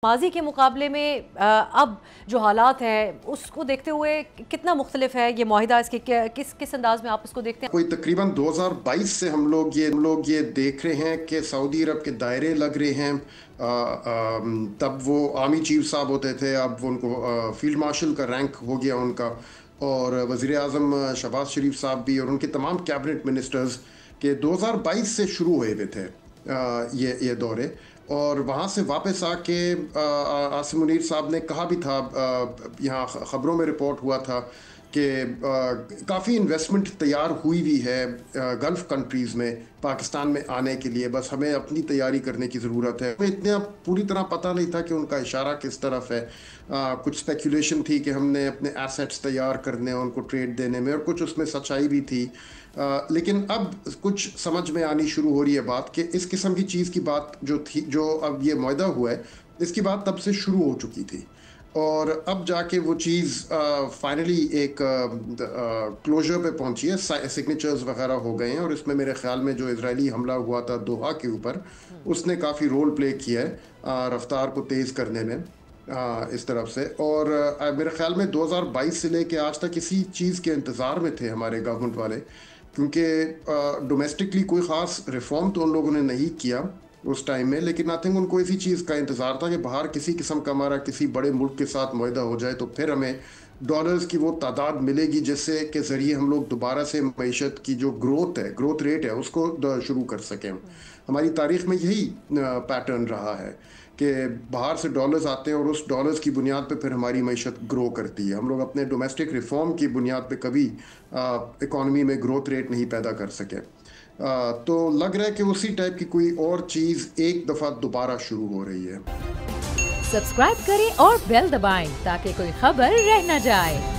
ماضی کے مقابلے میں اب جو حالات ہیں اس کو دیکھتے ہوئے کتنا مختلف ہے یہ معاہدہ، اس کے کس انداز میں آپ اس کو دیکھتے ہیں؟ کوئی تقریباً 2022 سے ہم لوگ یہ دیکھ رہے ہیں کہ سعودی عرب کے دائرے لگ رہے ہیں۔ تب وہ آرمی چیف صاحب ہوتے تھے، اب ان کو فیلڈ مارشل کا رینک ہو گیا ان کا، اور وزیر اعظم شہباز شریف صاحب بھی اور ان کے تمام کیبنٹ منسٹرز کے 2022 سے شروع ہوئے ہوئے تھے یہ دورے، اور وہاں سے واپس آ کے عاصم منیر صاحب نے کہا بھی تھا، یہاں خبروں میں رپورٹ ہوا تھا کہ کافی انویسٹمنٹ تیار ہوئی ہے گلف کنٹریز میں پاکستان میں آنے کے لیے، بس ہمیں اپنی تیاری کرنے کی ضرورت ہے۔ ہمیں اتنا پوری طرح پتہ نہیں تھا کہ ان کا اشارہ کس طرف ہے۔ کچھ اسپیکولیشن تھی کہ ہم نے اپنے ایسیٹس تیار کرنے، ان کو ٹریڈ دینے میں، اور کچھ اس میں سچائی بھی تھی، لیکن اب کچھ سمجھ میں آنی شروع ہو رہی ہے بات کہ اس قسم کی چیز کی بات جو تھی، جو اب یہ معاہدہ ہوا ہے، اس کی بات تب سے شروع ہو چکی تھی، اور اب جا کے وہ چیز فائنلی ایک کلوجر پہ پہنچی ہے۔ سگنیچرز وغیرہ ہو گئے ہیں، اور اس میں میرے خیال میں جو اسرائیلی حملہ ہوا تھا دوحہ کے اوپر، اس نے کافی رول پلے کیا ہے رفتار کو تیز کرنے میں اس طرف سے، اور میرے خیال میں 2022 سے لے کے آج تک اسی چیز کے انتظار میں تھے ہمارے گورنمنٹ والے، کیونکہ ڈومیسٹکلی کوئی خاص ریفارم تو ان لوگوں نے نہیں کیا اس ٹائم میں، لیکن آئی تھنک ان کو اسی چیز کا انتظار تھا کہ باہر کسی قسم کا ہمارا کسی بڑے ملک کے ساتھ معاہدہ ہو جائے تو پھر ہمیں ڈالرز کی وہ تعداد ملے گی جس سے کے ذریعے ہم لوگ دوبارہ سے معیشت کی جو گروتھ ریٹ ہے اس کو شروع کر سکیں۔ ہماری تاریخ میں یہی پیٹرن رہا ہے کہ باہر سے ڈالرز آتے ہیں اور اس ڈالرز کی بنیاد پہ پھر ہماری معیشت گرو کرتی ہے۔ ہم لوگ اپنے ڈومیسٹک ریفارم کی بنیاد پہ کبھی اکانومی میں گروتھ ریٹ نہیں پیدا کر سکے، تو لگ رہا ہے کہ اسی ٹائپ کی کوئی اور چیز ایک دفعہ دوبارہ شروع ہو رہی ہے۔ سبسکرائب کریں اور بیل دبائیں تاکہ کوئی خبر رہ نہ جائے۔